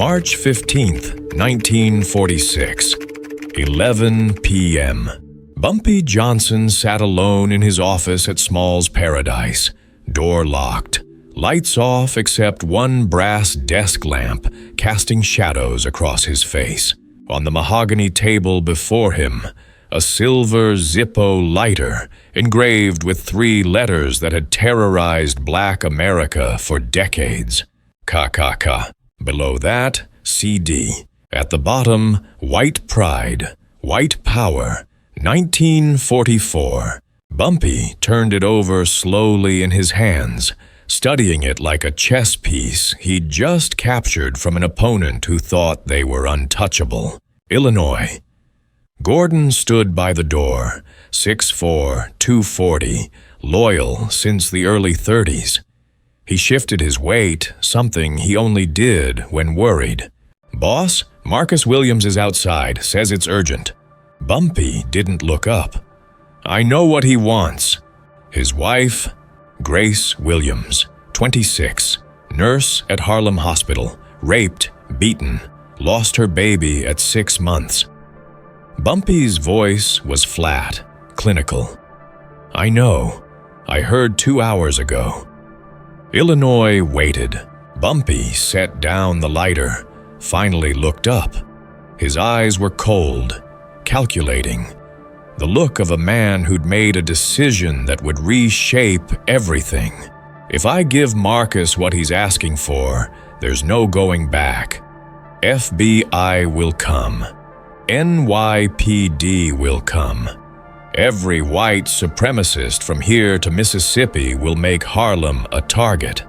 March 15th, 1946, 11 p.m. Bumpy Johnson sat alone in his office at Small's Paradise, door locked, lights off except one brass desk lamp casting shadows across his face. On the mahogany table before him, a silver Zippo lighter engraved with 3 letters that had terrorized Black America for decades. KKK. Below that, CD. At the bottom, White Pride, White Power, 1944. Bumpy turned it over slowly in his hands, studying it like a chess piece he'd just captured from an opponent who thought they were untouchable. Illinois. Gordon stood by the door, 6'4", 240, loyal since the early 30s. He shifted his weight, something he only did when worried. "Boss, Marcus Williams is outside, says it's urgent." Bumpy didn't look up. "I know what he wants." His wife, Grace Williams, 26, nurse at Harlem Hospital, raped, beaten, lost her baby at 6 months. Bumpy's voice was flat, clinical. "I know. I heard 2 hours ago." Illinois waited. Bumpy set down the lighter, finally looked up. His eyes were cold, calculating. The look of a man who'd made a decision that would reshape everything. "If I give Marcus what he's asking for, there's no going back. FBI will come. NYPD will come. Every white supremacist from here to Mississippi will make Harlem a target."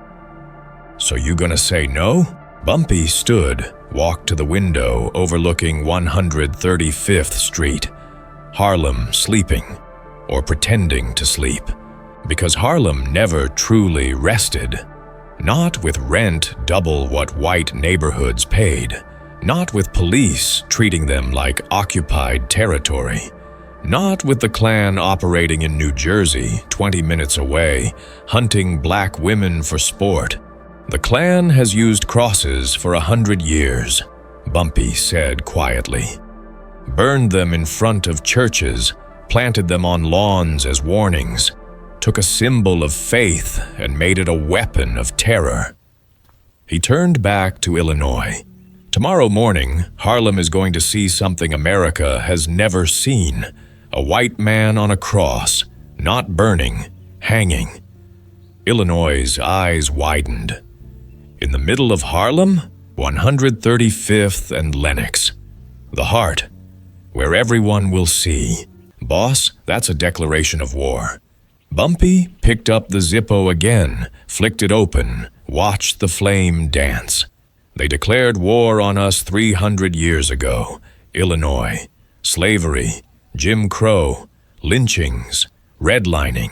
"So you gonna say no?" Bumpy stood, walked to the window overlooking 135th Street. Harlem sleeping, or pretending to sleep, because Harlem never truly rested. Not with rent double what white neighborhoods paid, not with police treating them like occupied territory, not with the Klan operating in New Jersey, 20 minutes away, hunting black women for sport. "The Klan has used crosses for 100 years, Bumpy said quietly. Burned them in front of churches, planted them on lawns as warnings, took a symbol of faith and made it a weapon of terror." He turned back to Illinois. "Tomorrow morning, Harlem is going to see something America has never seen. A white man on a cross, not burning, hanging." Illinois' eyes widened. "In the middle of Harlem? 135th and Lenox. The heart, where everyone will see. Boss, that's a declaration of war." Bumpy picked up the Zippo again, flicked it open, watched the flame dance. "They declared war on us 300 years ago. Illinois. Slavery, Jim Crow, lynchings, redlining.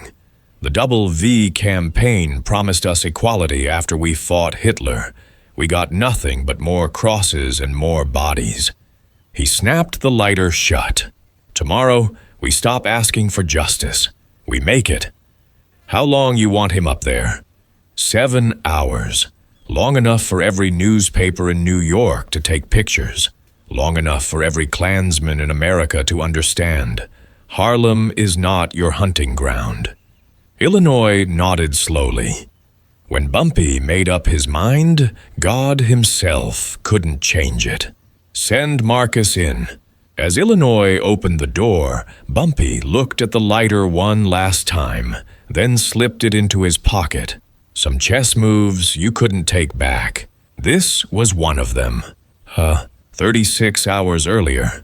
The Double V campaign promised us equality after we fought Hitler. We got nothing but more crosses and more bodies." He snapped the lighter shut. "Tomorrow, we stop asking for justice. We make it." "How long you want him up there?" 7 hours. Long enough for every newspaper in New York to take pictures. Long enough for every Klansman in America to understand. Harlem is not your hunting ground. Illinois nodded slowly. When Bumpy made up his mind, God himself couldn't change it. "Send Marcus in." As Illinois opened the door, Bumpy looked at the lighter one last time, then slipped it into his pocket. Some chess moves you couldn't take back. This was one of them. 36 hours earlier.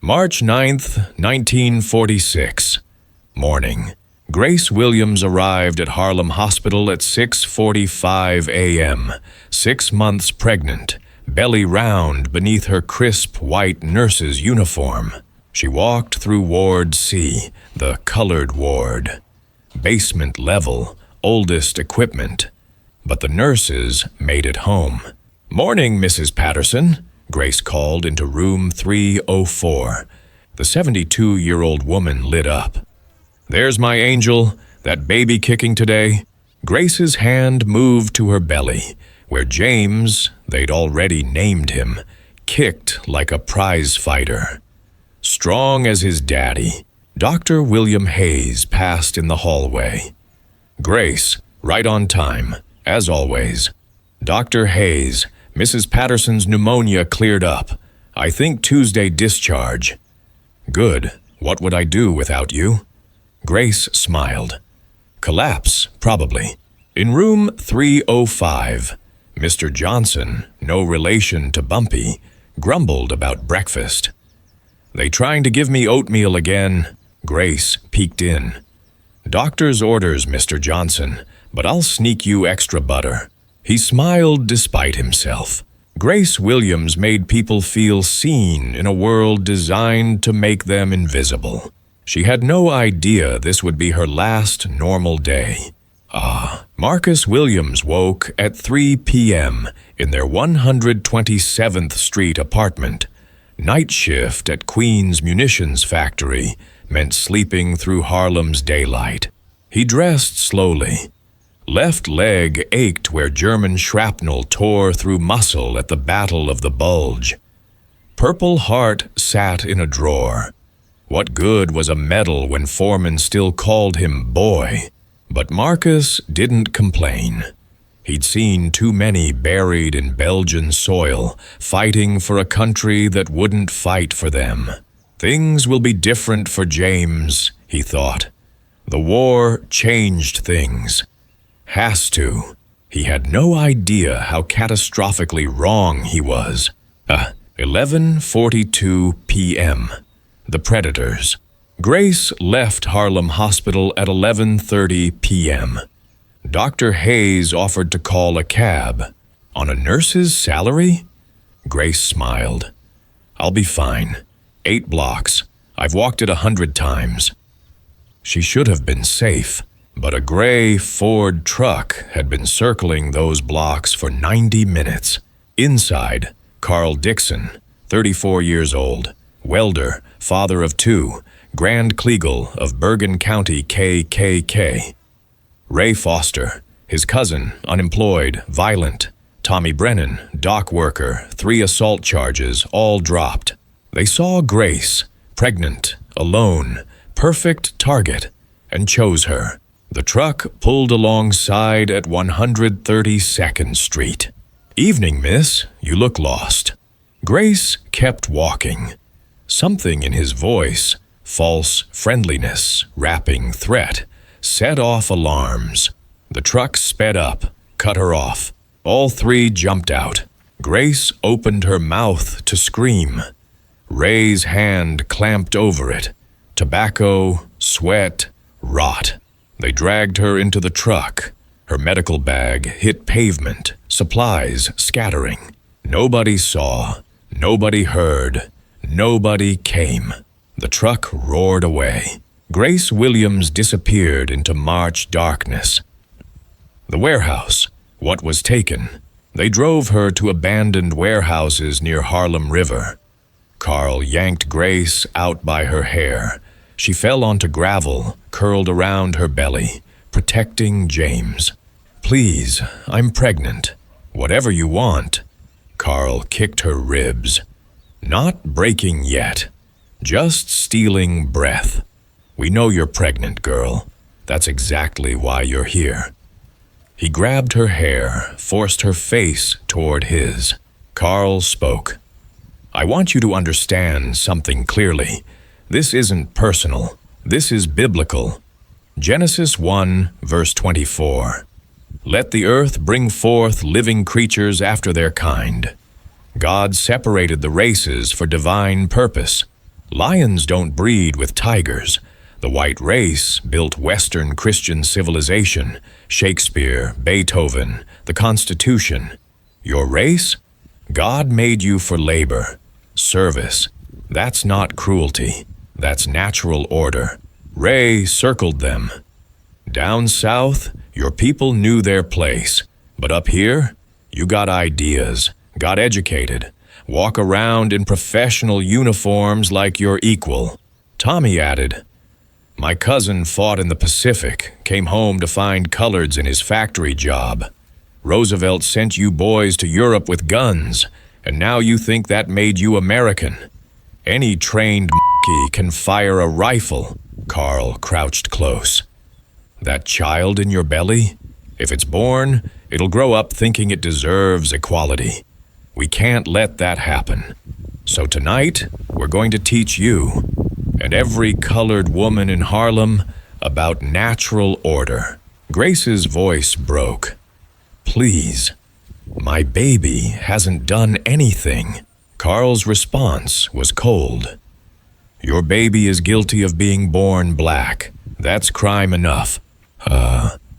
March 9th, 1946. Morning. Grace Williams arrived at Harlem Hospital at 6:45 a.m., 6 months pregnant, belly round beneath her crisp white nurse's uniform. She walked through Ward C, the colored ward. Basement level, oldest equipment. But the nurses made it home. "Morning, Mrs. Patterson," Grace called into room 304. The 72-year-old woman lit up. "There's my angel, that baby kicking today." Grace's hand moved to her belly, where James, They'd already named him, kicked like a prize fighter. Strong as his daddy, Dr. William Hayes passed in the hallway. Grace, right on time, as always. Dr. Hayes, Mrs. Patterson's pneumonia cleared up. I think Tuesday discharge. Good. What would I do without you? Grace smiled. Collapse, probably. In room 305, Mr. Johnson, no relation to Bumpy, grumbled about breakfast. They trying to give me oatmeal again? Grace peeked in. Doctor's orders, Mr. Johnson, but I'll sneak you extra butter. He smiled despite himself. Grace Williams made people feel seen in a world designed to make them invisible. She had no idea this would be her last normal day. Marcus Williams woke at 3 p.m. in their 127th Street apartment. Night shift at Queen's Munitions Factory meant sleeping through Harlem's daylight. He dressed slowly. Left leg ached where German shrapnel tore through muscle at the Battle of the Bulge. Purple Heart sat in a drawer. What good was a medal when Foreman still called him boy? But Marcus didn't complain. He'd seen too many buried in Belgian soil, fighting for a country that wouldn't fight for them. Things will be different for James, he thought. The war changed things. Has to. He had no idea how catastrophically wrong he was. 11:42 p.m. The Predators. Grace left Harlem Hospital at 11:30 p.m. Dr. Hayes offered to call a cab. On a nurse's salary? Grace smiled. I'll be fine. 8 blocks. I've walked it 100 times. She should have been safe, but a gray Ford truck had been circling those blocks for 90 minutes. Inside, Carl Dickson, 34 years old, welder, father of 2, Grand Kleagle of Bergen County, KKK. Ray Foster, his cousin, unemployed, violent. Tommy Brennan, dock worker, 3 assault charges, all dropped. They saw Grace, pregnant, alone, perfect target, and chose her. The truck pulled alongside at 132nd Street. Evening, miss. You look lost. Grace kept walking. Something in his voice, false friendliness, rapping threat, set off alarms. The truck sped up, cut her off. All 3 jumped out. Grace opened her mouth to scream. Ray's hand clamped over it. Tobacco, sweat, rot. They dragged her into the truck. Her medical bag hit pavement, supplies scattering. Nobody saw, nobody heard, nobody came. The truck roared away. Grace Williams disappeared into March darkness. The warehouse. What was taken? They drove her to abandoned warehouses near Harlem River. Carl yanked Grace out by her hair. She fell onto gravel, curled around her belly, protecting James. Please, I'm pregnant. Whatever you want. Carl kicked her ribs. Not breaking yet. Just stealing breath. We know you're pregnant, girl. That's exactly why you're here. He grabbed her hair, forced her face toward his. Carl spoke. I want you to understand something clearly. This isn't personal. This is biblical. Genesis 1, verse 24. Let the earth bring forth living creatures after their kind. God separated the races for divine purpose. Lions don't breed with tigers. The white race built Western Christian civilization, Shakespeare, Beethoven, the Constitution. Your race? God made you for labor, service. That's not cruelty. That's natural order. Ray circled them. Down south, your people knew their place. But up here, you got ideas, got educated, walk around in professional uniforms like you're equal. Tommy added, my cousin fought in the Pacific, came home to find coloreds in his factory job. Roosevelt sent you boys to Europe with guns, and now you think that made you American. Any trained monkey can fire a rifle. Carl crouched close. That child in your belly? If it's born, it'll grow up thinking it deserves equality. We can't let that happen. So tonight, we're going to teach you, and every colored woman in Harlem, about natural order. Grace's voice broke. Please, my baby hasn't done anything. Carl's response was cold. Your baby is guilty of being born black. That's crime enough.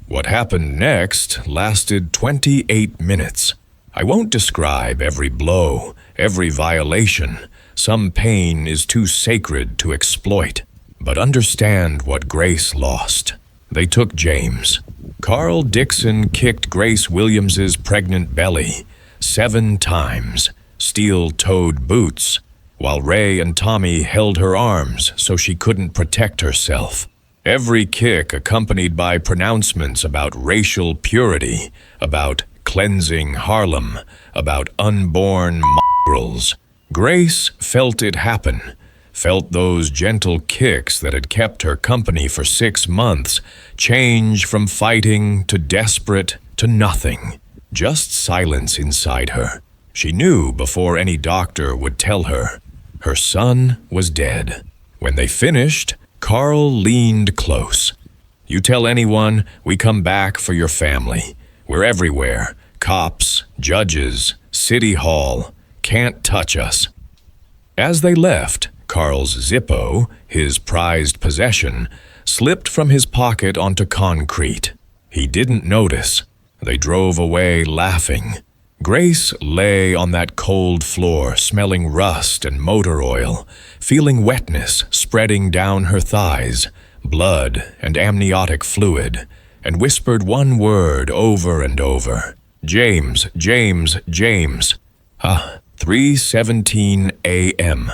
What happened next lasted 28 minutes. I won't describe every blow, every violation. Some pain is too sacred to exploit. But understand what Grace lost. They took James. Carl Dickson kicked Grace Williams's pregnant belly 7 times, steel-toed boots, while Ray and Tommy held her arms so she couldn't protect herself. Every kick accompanied by pronouncements about racial purity, about cleansing Harlem, about unborn mongrels. Grace felt it happen, felt those gentle kicks that had kept her company for 6 months change from fighting to desperate to nothing. Just silence inside her. She knew before any doctor would tell her. Her son was dead. When they finished, Carl leaned close. You tell anyone, we come back for your family. We're everywhere. Cops, judges, City Hall. Can't touch us. As they left, Carl's Zippo, his prized possession, slipped from his pocket onto concrete. He didn't notice. They drove away laughing. Grace lay on that cold floor, smelling rust and motor oil, feeling wetness spreading down her thighs, blood and amniotic fluid, and whispered one word over and over. James, James, James. 3:17 a.m.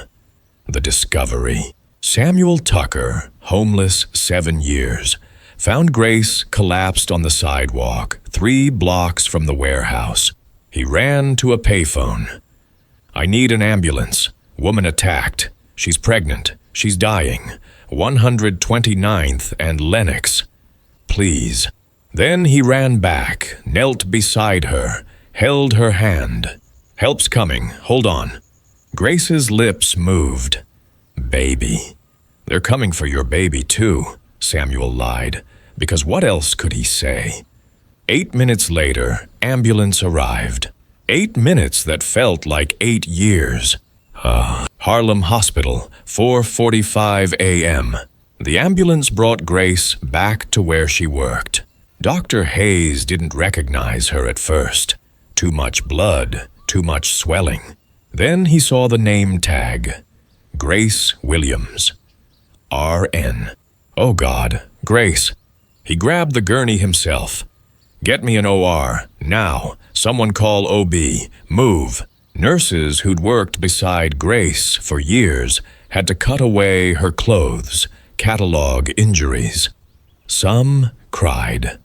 The discovery. Samuel Tucker, homeless 7 years, found Grace collapsed on the sidewalk 3 blocks from the warehouse. He ran to a payphone. I need an ambulance. Woman attacked. She's pregnant. She's dying. 129th and Lenox. Please. Then he ran back, knelt beside her, held her hand. Help's coming. Hold on. Grace's lips moved. Baby. They're coming for your baby too, Samuel lied, because what else could he say? 8 minutes later, ambulance arrived. 8 minutes that felt like 8 years. Harlem Hospital, 4:45 a.m. The ambulance brought Grace back to where she worked. Dr. Hayes didn't recognize her at first. Too much blood, too much swelling. Then he saw the name tag. Grace Williams. RN. Oh God, Grace. He grabbed the gurney himself. Get me an OR, now. Someone call OB. Move. Nurses who'd worked beside Grace for years had to cut away her clothes, catalog injuries. Some cried.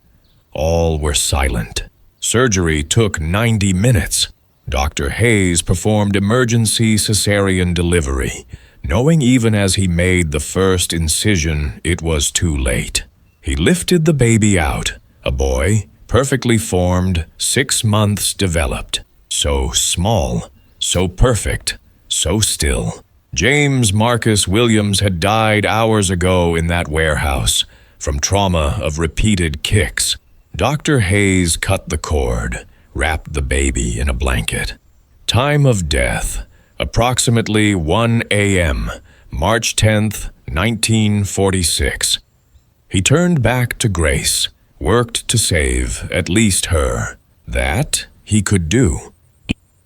All were silent. Surgery took 90 minutes. Dr. Hayes performed emergency cesarean delivery, knowing even as he made the first incision it was too late. He lifted the baby out, a boy, perfectly formed, 6 months developed. So small, so perfect, so still. James Marcus Williams had died hours ago in that warehouse, from trauma of repeated kicks. Dr. Hayes cut the cord, wrapped the baby in a blanket. Time of death, approximately 1 a.m., March 10th, 1946. He turned back to Grace, worked to save at least her. That he could do.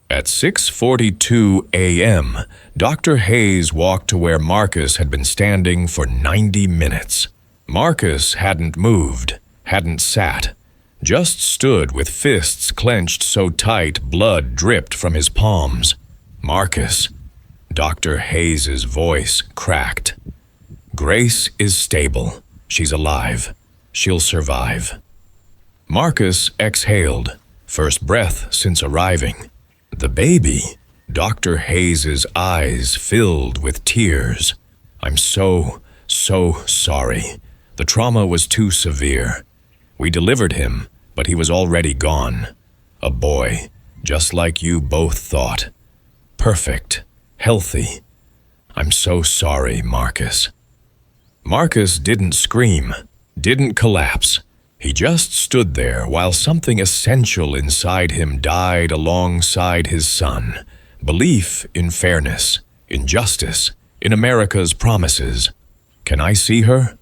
At 6:42 a.m., Dr. Hayes walked to where Marcus had been standing for 90 minutes. Marcus hadn't moved, hadn't sat, just stood with fists clenched so tight blood dripped from his palms. Marcus. Dr. Hayes's voice cracked. Grace is stable. She's alive. She'll survive. Marcus exhaled, first breath since arriving. The baby, Dr. Hayes's eyes filled with tears. I'm so sorry. The trauma was too severe. We delivered him, but he was already gone. A boy, just like you both thought. Perfect, healthy. I'm so sorry, Marcus. Marcus didn't scream, didn't collapse. He just stood there while something essential inside him died alongside his son. Belief in fairness, in justice, in America's promises. Can I see her?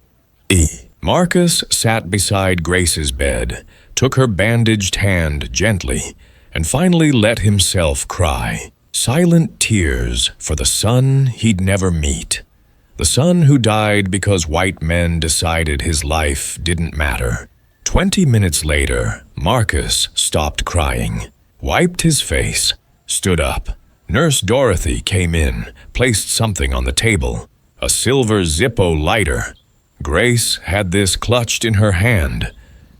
Marcus sat beside Grace's bed, took her bandaged hand gently, and finally let himself cry. Silent tears for the son he'd never meet. The son who died because white men decided his life didn't matter. 20 minutes later, Marcus stopped crying, wiped his face, stood up. Nurse Dorothy came in, placed something on the table, a silver Zippo lighter. Grace had this clutched in her hand,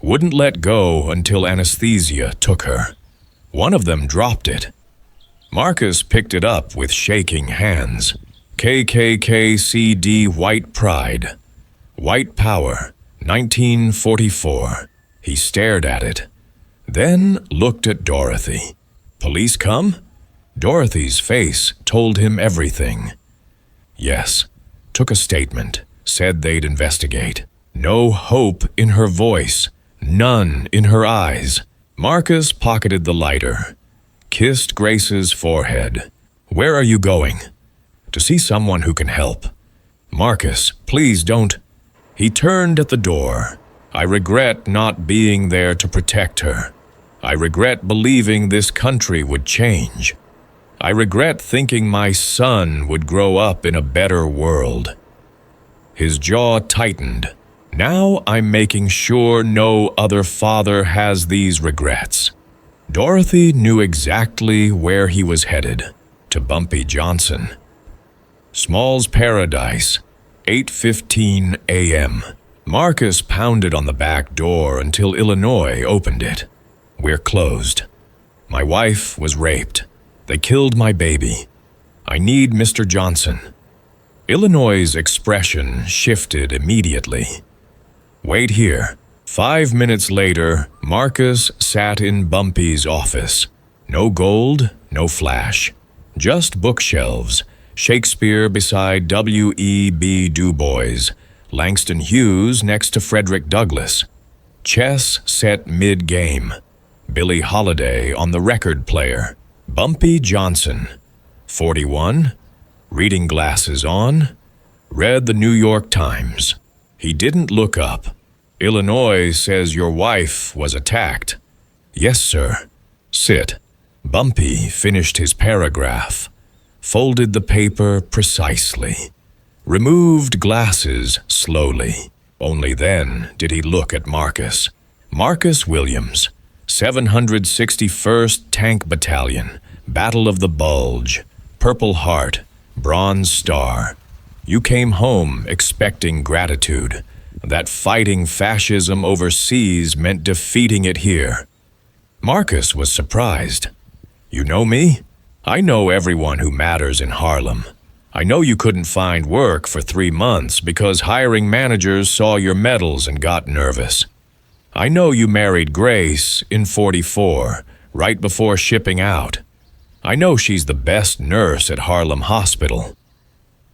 wouldn't let go until anesthesia took her. One of them dropped it. Marcus picked it up with shaking hands. KKK CD White Pride. White Power, 1944. He stared at it, then looked at Dorothy. Police come? Dorothy's face told him everything. Yes, took a statement, said they'd investigate. No hope in her voice, none in her eyes. Marcus pocketed the lighter, kissed Grace's forehead. Where are you going? To see someone who can help. Marcus, please don't. He turned at the door. I regret not being there to protect her. I regret believing this country would change. I regret thinking my son would grow up in a better world. His jaw tightened. Now I'm making sure no other father has these regrets. Dorothy knew exactly where he was headed, to Bumpy Johnson. Small's Paradise, 8:15 a.m. Marcus pounded on the back door until Illinois opened it. We're closed. My wife was raped. They killed my baby. I need Mr. Johnson. Illinois' expression shifted immediately. Wait here. 5 minutes later, Marcus sat in Bumpy's office. No gold, no flash. Just bookshelves. Shakespeare beside W.E.B. Du Bois. Langston Hughes next to Frederick Douglass. Chess set mid-game. Billie Holiday on the record player. Bumpy Johnson. 41. Reading glasses on. Read the New York Times. He didn't look up. Illinois says your wife was attacked. Yes, sir. Sit. Bumpy finished his paragraph. Folded the paper precisely. Removed glasses slowly. Only then did he look at Marcus. Marcus Williams, 761st Tank Battalion, Battle of the Bulge, Purple Heart, Bronze Star. You came home expecting gratitude. That fighting fascism overseas meant defeating it here. Marcus was surprised. You know me? I know everyone who matters in Harlem. I know you couldn't find work for 3 months because hiring managers saw your medals and got nervous. I know you married Grace in 44, right before shipping out. I know she's the best nurse at Harlem Hospital.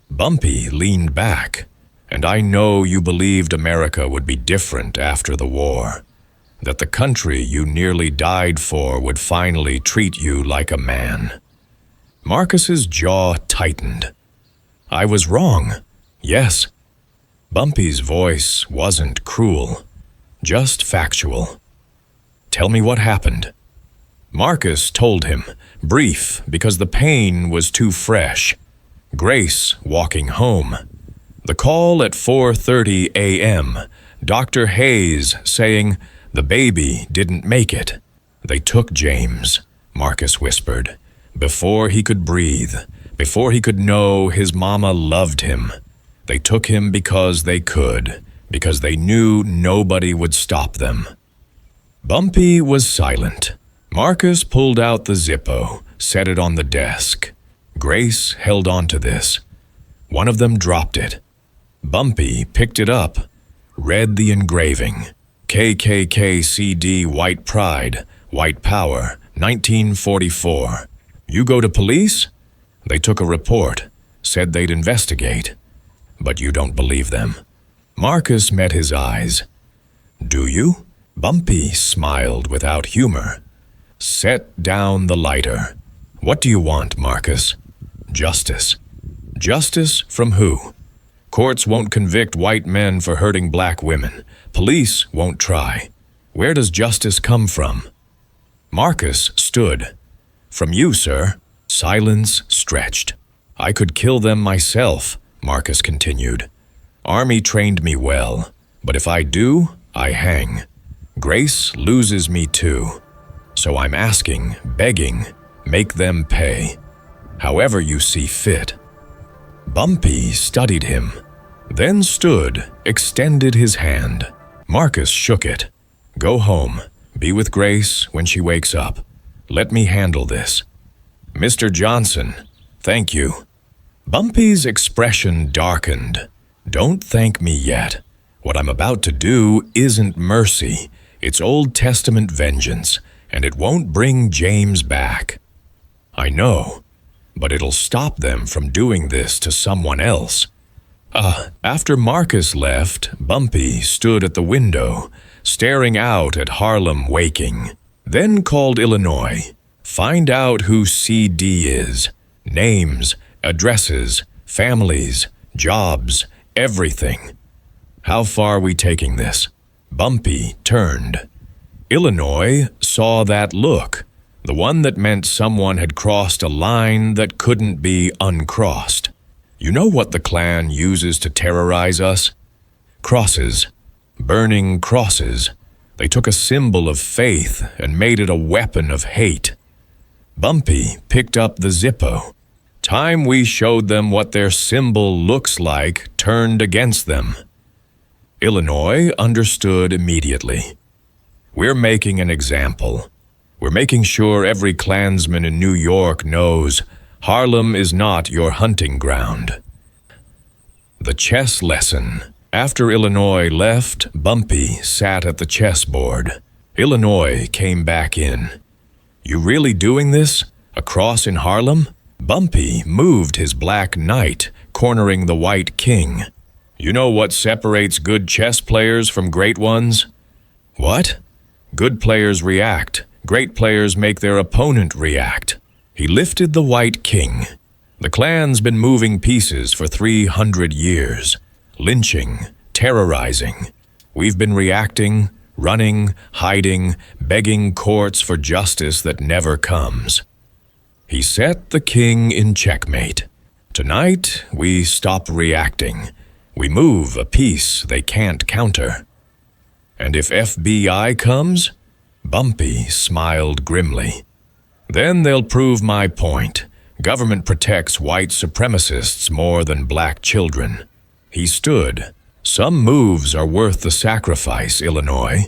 Bumpy leaned back, and I know you believed America would be different after the war, that the country you nearly died for would finally treat you like a man. Marcus's jaw tightened. I was wrong. Yes. Bumpy's voice wasn't cruel, just factual. Tell me what happened. Marcus told him, brief because the pain was too fresh. Grace walking home. The call at 4:30 a.m. Dr. Hayes saying the baby didn't make it. They took James, Marcus whispered, before he could breathe, before he could know his mama loved him. They took him because they could, because they knew nobody would stop them. Bumpy was silent. Marcus pulled out the Zippo, set it on the desk. Grace held on to this. One of them dropped it. Bumpy picked it up, read the engraving. KKK CD White Pride, White Power, 1944. You go to police? They took a report, said they'd investigate. But you don't believe them. Marcus met his eyes. Do you? Bumpy smiled without humor. Set down the lighter. What do you want, Marcus? Justice. Justice from who? Courts won't convict white men for hurting black women. Police won't try. Where does justice come from? Marcus stood. From you, sir. Silence stretched. I could kill them myself, Marcus continued. Army trained me well, but if I do, I hang. Grace loses me too. So I'm asking, begging, make them pay. However you see fit. Bumpy studied him, then stood, extended his hand. Marcus shook it. Go home. Be with Grace when she wakes up. Let me handle this. Mr. Johnson, thank you. Bumpy's expression darkened. Don't thank me yet. What I'm about to do isn't mercy. It's Old Testament vengeance, and it won't bring James back. I know, but it'll stop them from doing this to someone else. After Marcus left, Bumpy stood at the window, staring out at Harlem waking, then called Illinois. Find out who CD is. Names, addresses, families, jobs, everything. How far are we taking this? Bumpy turned. Illinois saw that look, the one that meant someone had crossed a line that couldn't be uncrossed. You know what the Klan uses to terrorize us? Crosses. Burning crosses. They took a symbol of faith and made it a weapon of hate. Bumpy picked up the Zippo. Time we showed them what their symbol looks like turned against them. Illinois understood immediately. We're making an example. We're making sure every Klansman in New York knows Harlem is not your hunting ground. The chess lesson. After Illinois left, Bumpy sat at the chessboard. Illinois came back in. You really doing this? A cross in Harlem? Bumpy moved his black knight, cornering the white king. You know what separates good chess players from great ones? What? Good players react. Great players make their opponent react. He lifted the white king. The Klan's been moving pieces for 300 years. Lynching, terrorizing. We've been reacting, running, hiding, begging courts for justice that never comes. He set the king in checkmate. Tonight, we stop reacting. We move a piece they can't counter. And if FBI comes? Bumpy smiled grimly. Then they'll prove my point. Government protects white supremacists more than black children. He stood. Some moves are worth the sacrifice, Illinois.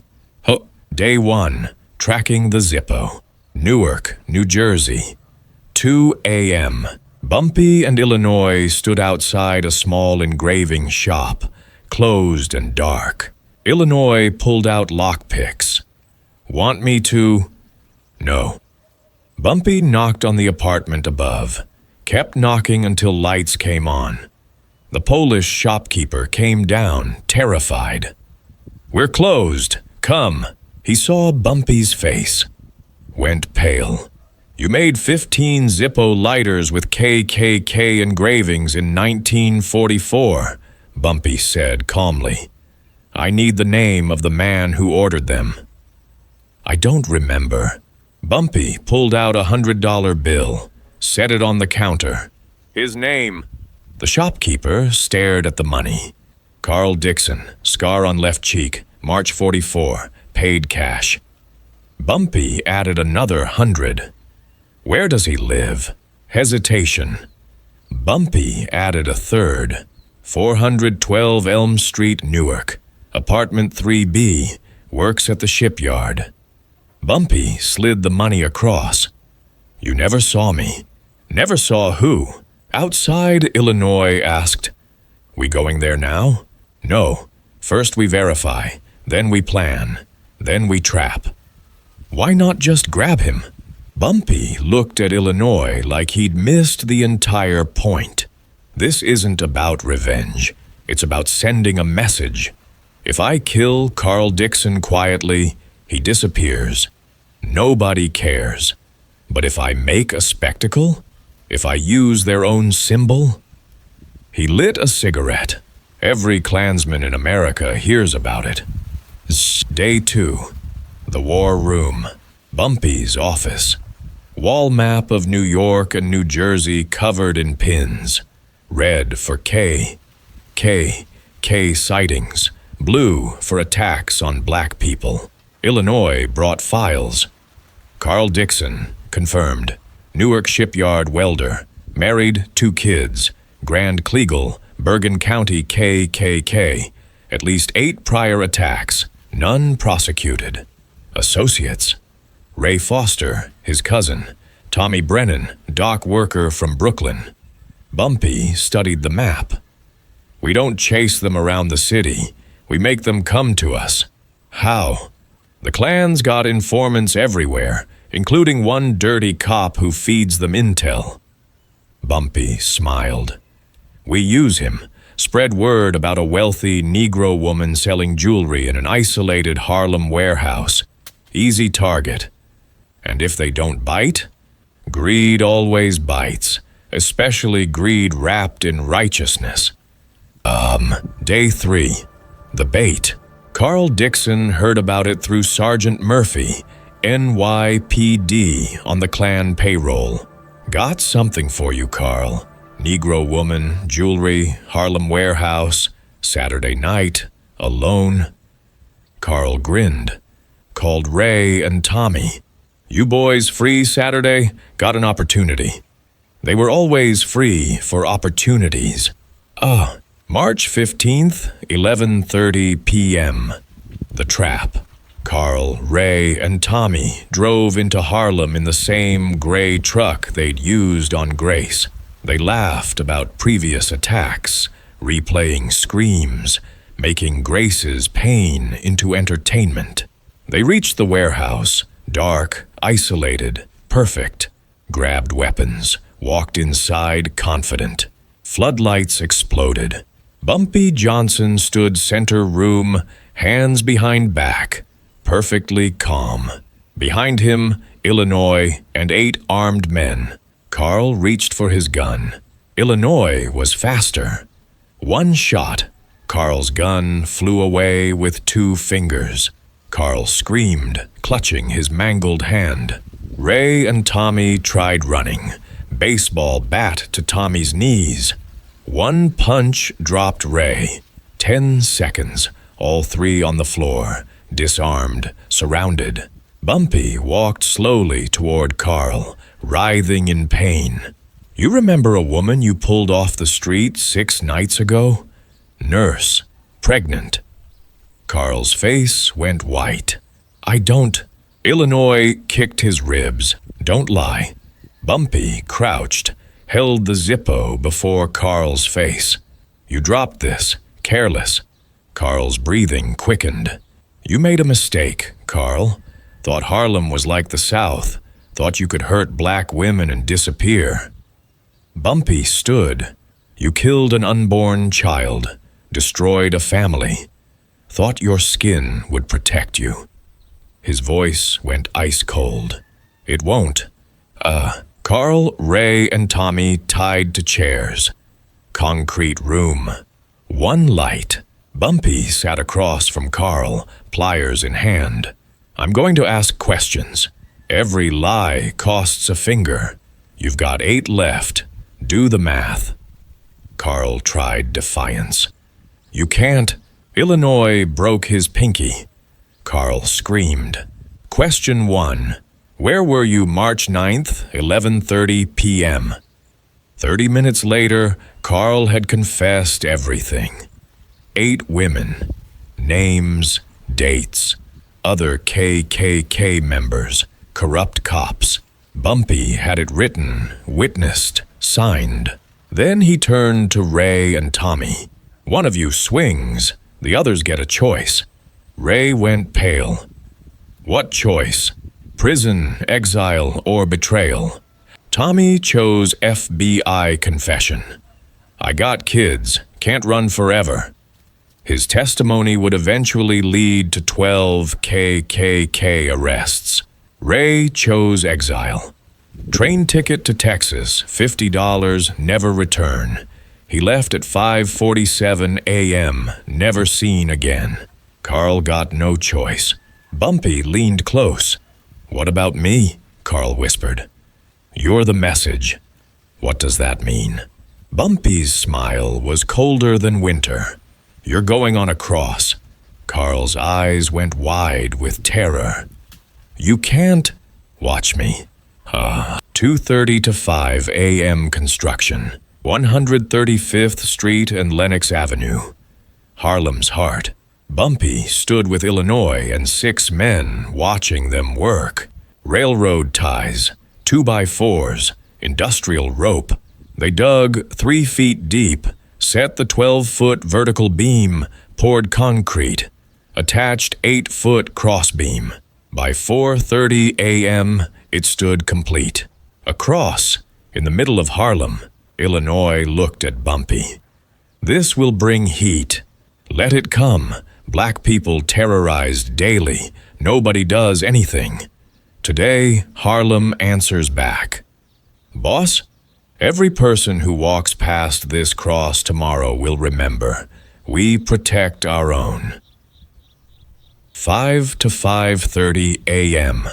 Day 1, tracking the Zippo. Newark, New Jersey. 2 a.m. Bumpy and Illinois stood outside a small engraving shop, closed and dark. Illinois pulled out lockpicks. Want me to? No. Bumpy knocked on the apartment above, kept knocking until lights came on. The Polish shopkeeper came down, terrified. We're closed. Come. He saw Bumpy's face. Went pale. You made 15 Zippo lighters with KKK engravings in 1944, Bumpy said calmly. I need the name of the man who ordered them. I don't remember. Bumpy pulled out a $100 bill, set it on the counter. His name. The shopkeeper stared at the money. Carl Dickson, scar on left cheek, March 44, paid cash. Bumpy added another 100. Where does he live? Hesitation. Bumpy added a third. 412 Elm Street, Newark. Apartment 3B. Works at the shipyard. Bumpy slid the money across. You never saw me. Never saw who? Outside, Illinois asked. We going there now? No. First we verify, then we plan, then we trap. Why not just grab him? Bumpy looked at Illinois like he'd missed the entire point. This isn't about revenge. It's about sending a message. If I kill Carl Dickson quietly, he disappears. Nobody cares. But if I make a spectacle, if I use their own symbol... He lit a cigarette. Every Klansman in America hears about it. Day 2. The War Room. Bumpy's office. Wall map of New York and New Jersey covered in pins. Red for K. K sightings. Blue for attacks on black people. Illinois brought files. Carl Dickson, confirmed. Newark shipyard welder. Married, 2 kids. Grand Kleagle, Bergen County KKK. At least 8 prior attacks. None prosecuted. Associates. Ray Foster, his cousin. Tommy Brennan, dock worker from Brooklyn. Bumpy studied the map. We don't chase them around the city. We make them come to us. How? The Klan's got informants everywhere, including one dirty cop who feeds them intel. Bumpy smiled. We use him. Spread word about a wealthy Negro woman selling jewelry in an isolated Harlem warehouse. Easy target. And if they don't bite? Greed always bites, especially greed wrapped in righteousness. Day 3. The bait. Carl Dickson heard about it through Sergeant Murphy, NYPD, on the Klan payroll. Got something for you, Carl. Negro woman, jewelry, Harlem warehouse, Saturday night, alone. Carl grinned. Called Ray and Tommy. You boys free Saturday? Got an opportunity. They were always free for opportunities. March 15th, 11:30 p.m. The trap. Carl, Ray, and Tommy drove into Harlem in the same gray truck they'd used on Grace. They laughed about previous attacks, replaying screams, making Grace's pain into entertainment. They reached the warehouse, dark, isolated, perfect. Grabbed weapons, walked inside confident. Floodlights exploded. Bumpy Johnson stood center room, hands behind back, perfectly calm. Behind him, Illinois and 8 armed men. Carl reached for his gun. Illinois was faster. One shot. Carl's gun flew away with 2 fingers. Carl screamed, clutching his mangled hand. Ray and Tommy tried running. Baseball bat to Tommy's knees. One punch dropped Ray. 10 seconds, all 3 on the floor, disarmed, surrounded. Bumpy walked slowly toward Carl, writhing in pain. You remember a woman you pulled off the street 6 nights ago? Nurse, pregnant. Carl's face went white. I don't. Illinois kicked his ribs. Don't lie. Bumpy crouched, held the Zippo before Carl's face. You dropped this, careless. Carl's breathing quickened. You made a mistake, Carl. Thought Harlem was like the South. Thought you could hurt black women and disappear. Bumpy stood. You killed an unborn child, destroyed a family. Thought your skin would protect you. His voice went ice cold. It won't. Carl, Ray, and Tommy tied to chairs. Concrete room. One light. Bumpy sat across from Carl, pliers in hand. I'm going to ask questions. Every lie costs a finger. You've got 8 left. Do the math. Carl tried defiance. You can't. Illinois broke his pinky. Carl screamed. Question 1. Where were you March 9th, 11:30 p.m.? 30 minutes later, Carl had confessed everything. 8 women. Names, dates. other KKK members, corrupt cops. Bumpy had it written, witnessed, signed. Then he turned to Ray and Tommy. One of you swings, the others get a choice. Ray went pale. What choice? Prison, exile, or betrayal? Tommy chose FBI confession. I got kids, can't run forever. His testimony would eventually lead to 12 KKK arrests. Ray chose exile. Train ticket to Texas, $50, never return. He left at 5:47 a.m., never seen again. Carl got no choice. Bumpy leaned close. What about me? Carl whispered. You're the message. What does that mean? Bumpy's smile was colder than winter. You're going on a cross. Carl's eyes went wide with terror. You can't. Watch me. 2:30 to 5 a.m. construction. 135th Street and Lenox Avenue. Harlem's heart. Bumpy stood with Illinois and 6 men watching them work. Railroad ties, 2x4s, industrial rope. They dug 3 feet deep, set the 12-foot vertical beam, poured concrete, attached 8-foot crossbeam. By 4:30 a.m., it stood complete. Across, in the middle of Harlem, Illinois looked at Bumpy. This will bring heat. Let it come. Black people terrorized daily. Nobody does anything. Today, Harlem answers back. Boss, every person who walks past this cross tomorrow will remember. We protect our own. 5 to 5:30 a.m.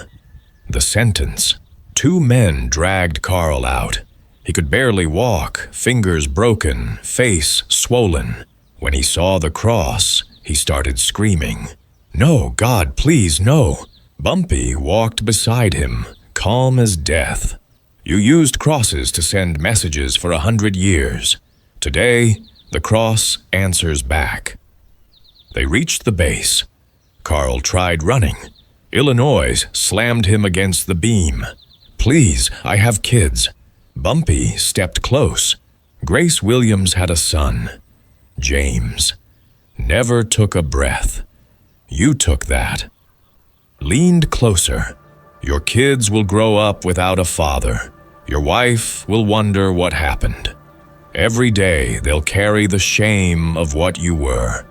The sentence. 2 men dragged Carl out. He could barely walk, fingers broken, face swollen. When he saw the cross, he started screaming. No, God, please, no. Bumpy walked beside him, calm as death. You used crosses to send messages for 100 years. Today, the cross answers back. They reached the base. Carl tried running. Illinois slammed him against the beam. Please, I have kids. Bumpy stepped close. Grace Williams had a son, James. Never took a breath. You took that. Leaned closer. Your kids will grow up without a father. Your wife will wonder what happened. Every day they'll carry the shame of what you were.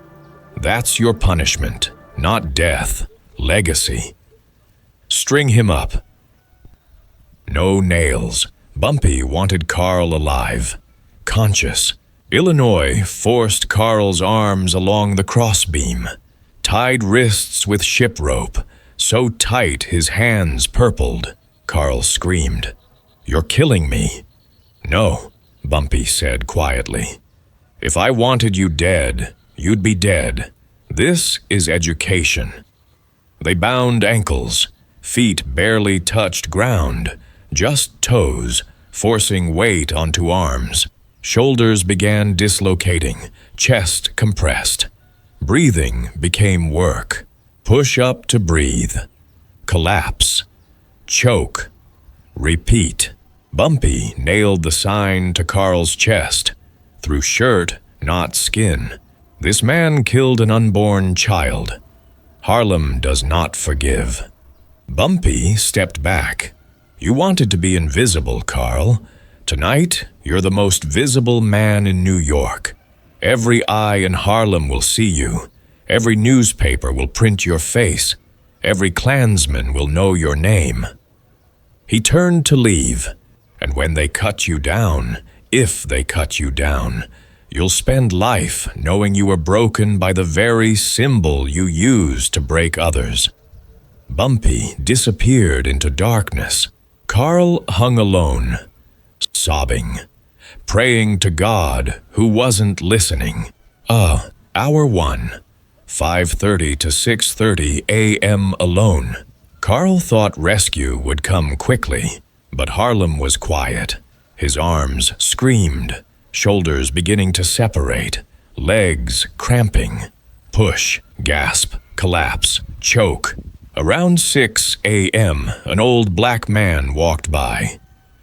That's your punishment, not death, legacy. String him up. No nails. Bumpy wanted Carl alive, conscious. Illinois forced Carl's arms along the crossbeam, tied wrists with ship rope, so tight his hands purpled. Carl screamed, You're killing me. No, Bumpy said quietly. If I wanted you dead, you'd be dead. This is education. They bound ankles. Feet barely touched ground, just toes, forcing weight onto arms. Shoulders began dislocating, chest compressed. Breathing became work. Push up to breathe. Collapse. Choke. Repeat. Bumpy nailed the sign to Carl's chest. Through shirt, not skin. This man killed an unborn child. Harlem does not forgive. Bumpy stepped back. You wanted to be invisible, Carl. Tonight, you're the most visible man in New York. Every eye in Harlem will see you. Every newspaper will print your face. Every Klansman will know your name. He turned to leave, and when they cut you down, if they cut you down, you'll spend life knowing you were broken by the very symbol you used to break others. Bumpy disappeared into darkness. Carl hung alone, sobbing, praying to God who wasn't listening. Hour 1, 5:30 to 6:30 a.m. alone. Carl thought rescue would come quickly, but Harlem was quiet. His arms screamed, shoulders beginning to separate, legs cramping. Push, gasp, collapse, choke. Around 6 a.m., an old black man walked by.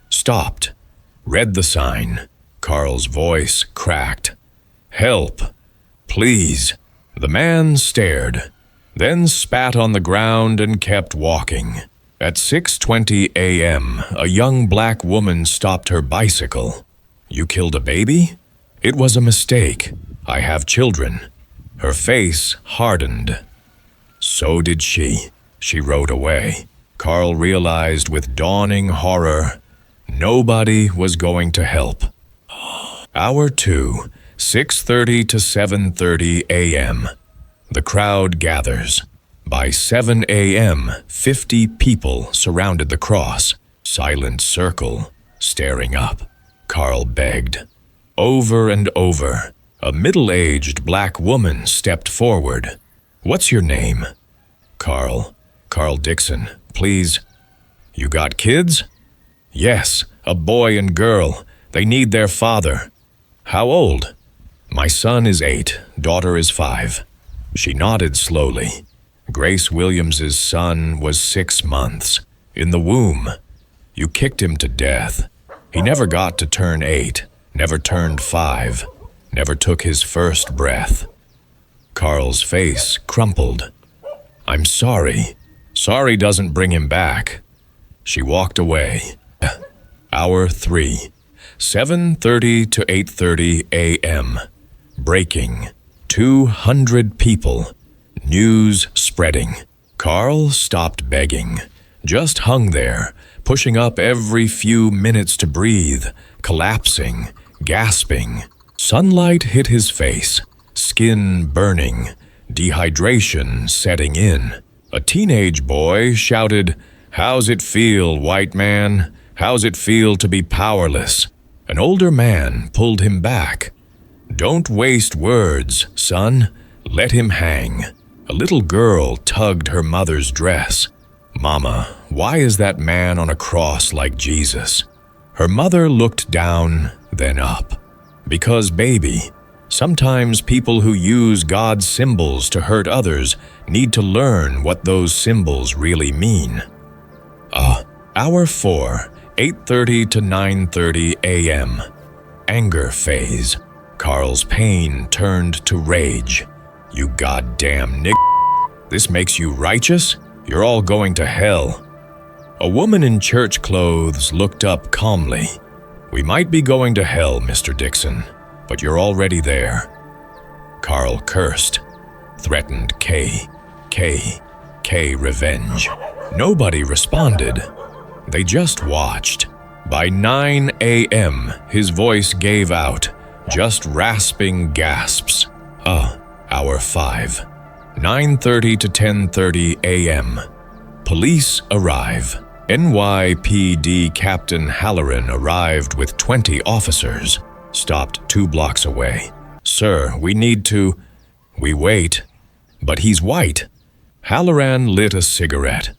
Stopped. Read the sign. Carl's voice cracked. "Help! Please!" The man stared, then spat on the ground and kept walking. At 6:20 a.m., a young black woman stopped her bicycle. "You killed a baby?" "It was a mistake. I have children." Her face hardened. So did she. She rode away. Carl realized with dawning horror, nobody was going to help. Hour 2, 6:30 to 7:30 a.m. The crowd gathers. By 7 a.m., 50 people surrounded the cross. Silent circle, staring up. Carl begged. Over and over, a middle-aged black woman stepped forward. "What's your name?" "Carl Dickson. Please." "You got kids?" "Yes, a boy and girl. They need their father." "How old?" "My son is 8, daughter is 5. She nodded slowly. Grace Williams's son was 6 months, in the womb. You kicked him to death. He never got to turn 8, never turned 5, never took his first breath. Carl's face crumpled. "I'm sorry. Sorry doesn't bring him back." She walked away. Hour 3, 7:30 to 8:30 a.m. Breaking. 200 people. News spreading. Carl stopped begging. Just hung there, pushing up every few minutes to breathe, collapsing, gasping. Sunlight hit his face, skin burning, dehydration setting in. A teenage boy shouted, "How's it feel, white man? How's it feel to be powerless?" An older man pulled him back. "Don't waste words, son. Let him hang." A little girl tugged her mother's dress. "Mama, why is that man on a cross like Jesus?" Her mother looked down, then up. "Because, baby, sometimes people who use God's symbols to hurt others need to learn what those symbols really mean." Hour 4, 8:30 to 9:30 a.m. Anger phase. Carl's pain turned to rage. "You goddamn nigger. This makes you righteous? You're all going to hell." A woman in church clothes looked up calmly. "We might be going to hell, Mr. Dickson, but you're already there." Carl cursed, threatened K revenge. Nobody responded. They just watched. By 9 a.m., his voice gave out, just rasping gasps. Hour 5, 9:30 to 10:30 a.m. Police arrive. NYPD Captain Halloran arrived with 20 officers, stopped 2 blocks away. "Sir, we need to..." "We wait." "But he's white." Halloran lit a cigarette.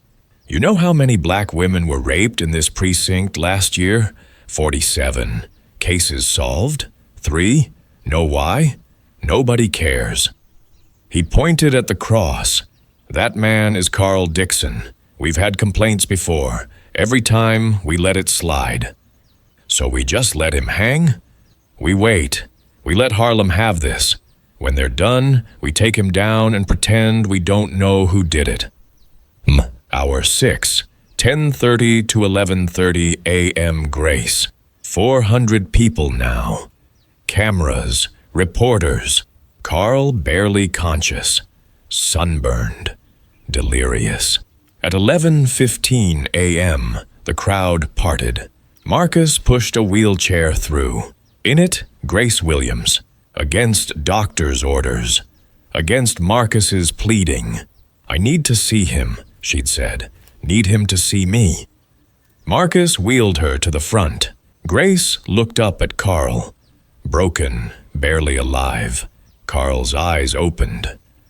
"You know how many black women were raped in this precinct last year? 47. Cases solved? 3. Know why? Nobody cares." He pointed at the cross. "That man is Carl Dickson. We've had complaints before. Every time, we let it slide." "So we just let him hang?" "We wait. We let Harlem have this. When they're done, we take him down and pretend we don't know who did it." Hour 6, 10:30 to 11:30 a.m. Grace. 400 people now. Cameras, reporters. Carl barely conscious. Sunburned. Delirious. At 11:15 a.m., the crowd parted. Marcus pushed a wheelchair through. In it, Grace Williams. Against doctor's orders. Against Marcus's pleading. "I need to see him," she'd said. "Need him to see me." Marcus wheeled her to the front. Grace looked up at Carl. Broken, barely alive. Carl's eyes opened.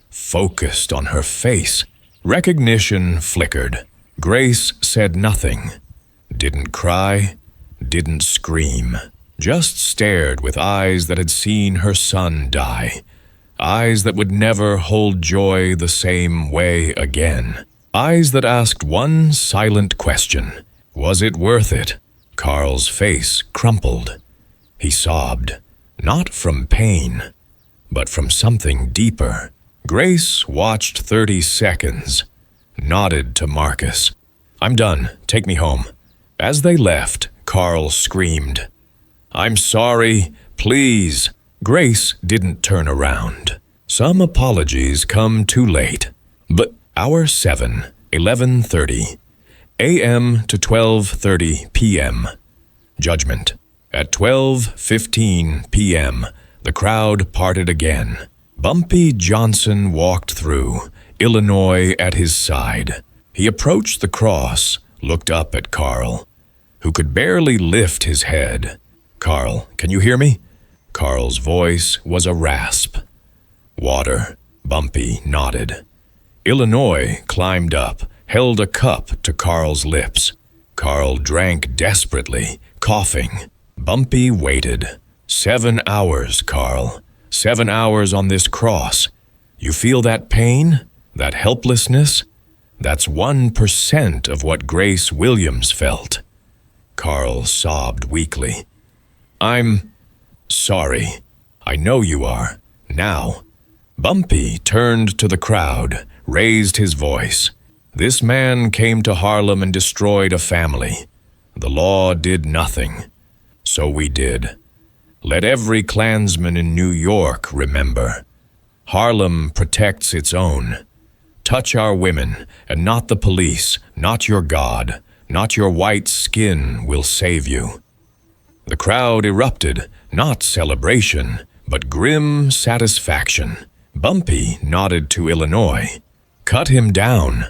Focused on her face. Recognition flickered. Grace said nothing. Didn't cry. Didn't scream. Just stared with eyes that had seen her son die. Eyes that would never hold joy the same way again. Eyes that asked one silent question. Was it worth it? Carl's face crumpled. He sobbed, not from pain, but from something deeper. Grace watched 30 seconds, nodded to Marcus. "I'm done. Take me home." As they left, Carl screamed, "I'm sorry, please." Grace didn't turn around. Some apologies come too late. But hour 7, 11:30 a.m. to 12:30 p.m. Judgment. At 12:15 p.m., the crowd parted again. Bumpy Johnson walked through, Illinois at his side. He approached the cross, looked up at Carl, who could barely lift his head. "Carl, can you hear me?" Carl's voice was a rasp. "Water." Bumpy nodded. Illinois climbed up, held a cup to Carl's lips. Carl drank desperately, coughing. Bumpy waited. 7 hours, Carl. 7 hours on this cross. You feel that pain? That helplessness? That's 1% of what Grace Williams felt. Carl sobbed weakly. "I'm sorry. I know you are. Now." Bumpy turned to the crowd, raised his voice. "This man came to Harlem and destroyed a family. The law did nothing. So we did. Let every Klansman in New York remember. Harlem protects its own. Touch our women, and not the police, not your God, not your white skin will save you." The crowd erupted, not celebration, but grim satisfaction. Bumpy nodded to Illinois. "Cut him down."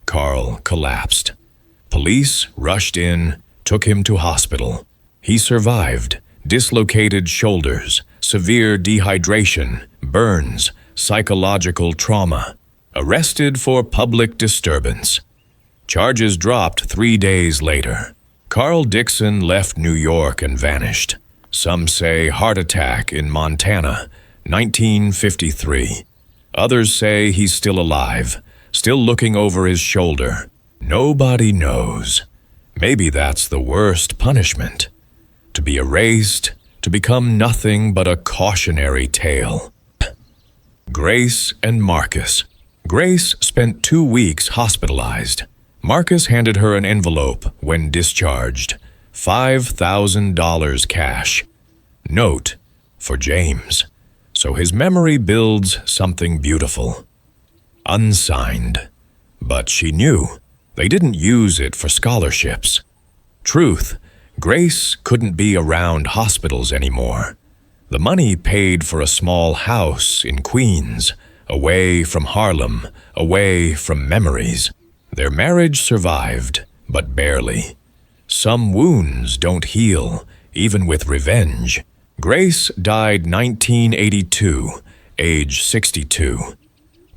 Carl collapsed. Police rushed in, took him to hospital. He survived. Dislocated shoulders, severe dehydration, burns, psychological trauma. Arrested for public disturbance. Charges dropped 3 days later. Carl Dickson left New York and vanished. Some say heart attack in Montana, 1953. Others say he's still alive, still looking over his shoulder. Nobody knows. Maybe that's the worst punishment. To be erased, to become nothing but a cautionary tale. Grace and Marcus. Grace spent 2 weeks hospitalized. Marcus handed her an envelope when discharged. $5,000 cash. Note, for James. So his memory builds something beautiful. Unsigned. But she knew. They didn't use it for scholarships. Truth. Grace couldn't be around hospitals anymore. The money paid for a small house in Queens, away from Harlem, away from memories. Their marriage survived, but barely. Some wounds don't heal, even with revenge. Grace died 1982, age 62.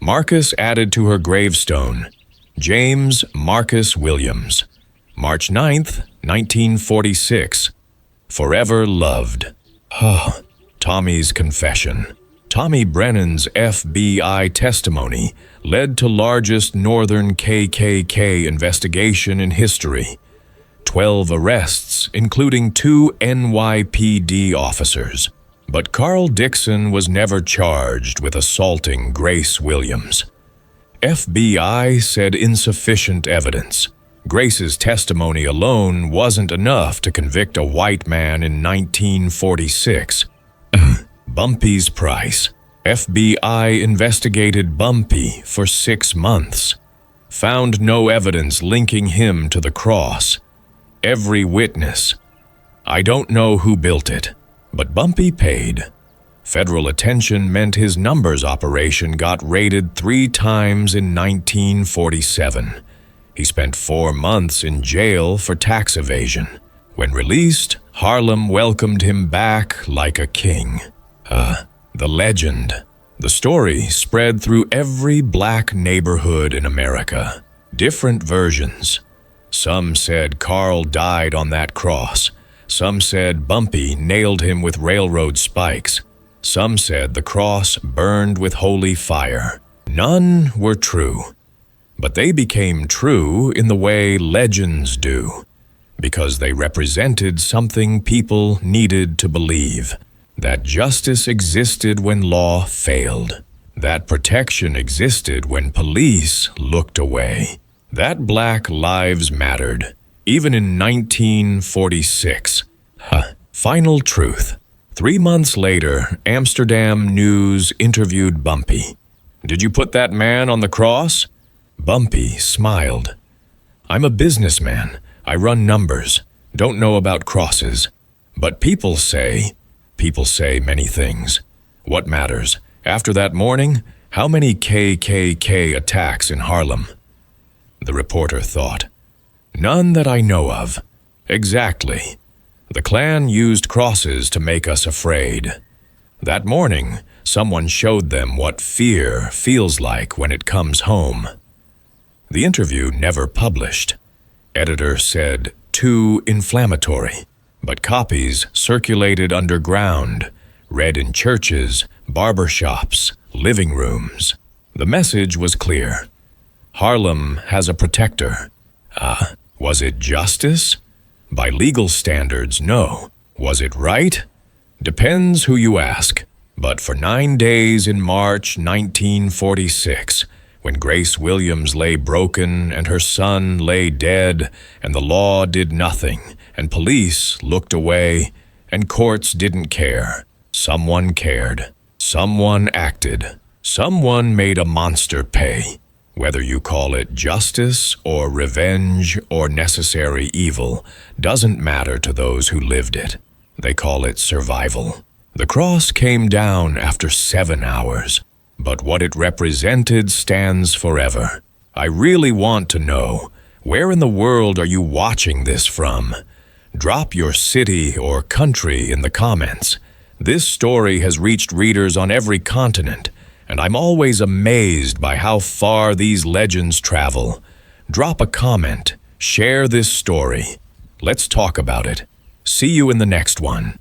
Marcus added to her gravestone, James Marcus Williams, March 9th, 1946. Forever loved. Tommy's confession. Tommy Brennan's FBI testimony led to largest Northern KKK investigation in history. 12 arrests, including 2 NYPD officers. But Carl Dickson was never charged with assaulting Grace Williams. FBI said insufficient evidence. Grace's testimony alone wasn't enough to convict a white man in 1946. Bumpy's price. FBI investigated Bumpy for 6 months. Found no evidence linking him to the cross. Every witness. I don't know who built it, but Bumpy paid. Federal attention meant his numbers operation got raided 3 times in 1947. He spent 4 months in jail for tax evasion. When released, Harlem welcomed him back like a king. The legend. The story spread through every black neighborhood in America. Different versions. Some said Carl died on that cross. Some said Bumpy nailed him with railroad spikes. Some said the cross burned with holy fire. None were true. But they became true in the way legends do, because they represented something people needed to believe: that justice existed when law failed, that protection existed when police looked away, that black lives mattered, even in 1946. Final truth. 3 months later, Amsterdam News interviewed Bumpy. "Did you put that man on the cross?" Bumpy smiled. "I'm a businessman. I run numbers. Don't know about crosses. But people say many things. What matters? After that morning, how many KKK attacks in Harlem?" The reporter thought. "None that I know of." "Exactly. The Klan used crosses to make us afraid. That morning, someone showed them what fear feels like when it comes home." The interview never published. Editor said, "Too inflammatory." But copies circulated underground, read in churches, barbershops, living rooms. The message was clear. Harlem has a protector. Was it justice? By legal standards, no. Was it right? Depends who you ask. But for 9 days in March 1946, when Grace Williams lay broken and her son lay dead, and the law did nothing, and police looked away, and courts didn't care, someone cared. Someone acted. Someone made a monster pay. Whether you call it justice or revenge or necessary evil doesn't matter to those who lived it. They call it survival. The cross came down after 7 hours, but what it represented stands forever. I really want to know, where in the world are you watching this from? Drop your city or country in the comments. This story has reached readers on every continent, and I'm always amazed by how far these legends travel. Drop a comment, share this story. Let's talk about it. See you in the next one.